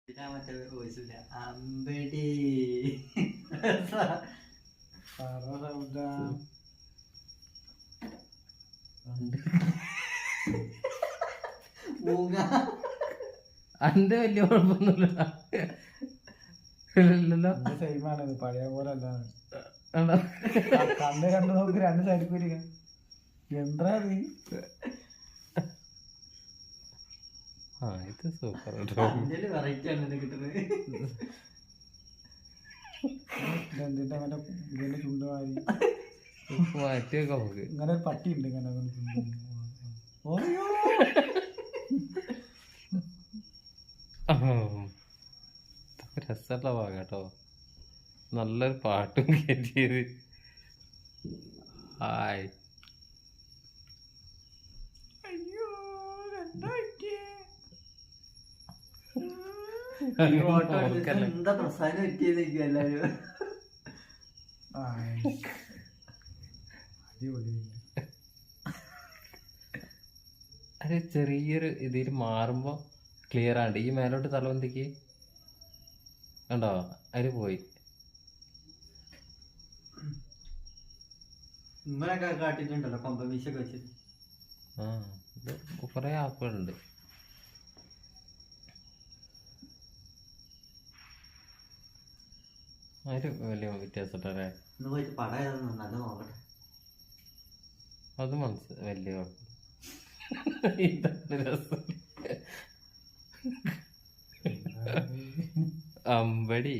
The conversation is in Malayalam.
മറ്റേ വോയിസില്ല അമ്പടി അന്റെ വലിയ കുഴപ്പമൊന്നുമില്ല. സെയിമാണ്, പഴയ പോലെ അല്ല. കണ്ണ് നോക്ക് രണ്ട് സൈഡിൽ കൂടി എന്താ ഇത് സൂപ്പർ വെറൈറ്റി ആണ് കിട്ടുന്നത്. എന്തിന്റെ മറ്റേ ഇതിന്റെ ചുണ്ട് മാറി മാറ്റി വെക്കാം നമുക്ക്. ഇങ്ങനെ ഒരു പട്ടി ഉണ്ട് ഇങ്ങനെ രസമുള്ള ഭാഗം കേട്ടോ. നല്ലൊരു പാട്ടും കയറ്റിയത്. ഹായ് എന്താ പ്രസാദം പറ്റിയത് എല്ലാരും. അത് ചെറിയൊരു ഇതിൽ മാറുമ്പോ ക്ലിയർ ആണ്. ഈ മേലോട്ട് തലവന്തിക്ക് കണ്ടോ അതില് പോയി. ഇമ്മനൊക്കെ കാട്ടിട്ടുണ്ടല്ലോ കൊമ്പമീശൊക്കെ വെച്ചിട്ട്. ഇത് കുറെ ആപ്പുകളുണ്ട്. അതില് വലിയ വ്യത്യാസട്ടല്ലേ. ഇന്ന് പോയിട്ട് പടം ഏതാ നല്ല നോക്കട്ടെ. അത് വലിയ കുഴപ്പം. ഇതാണ് രസം. അമ്പടി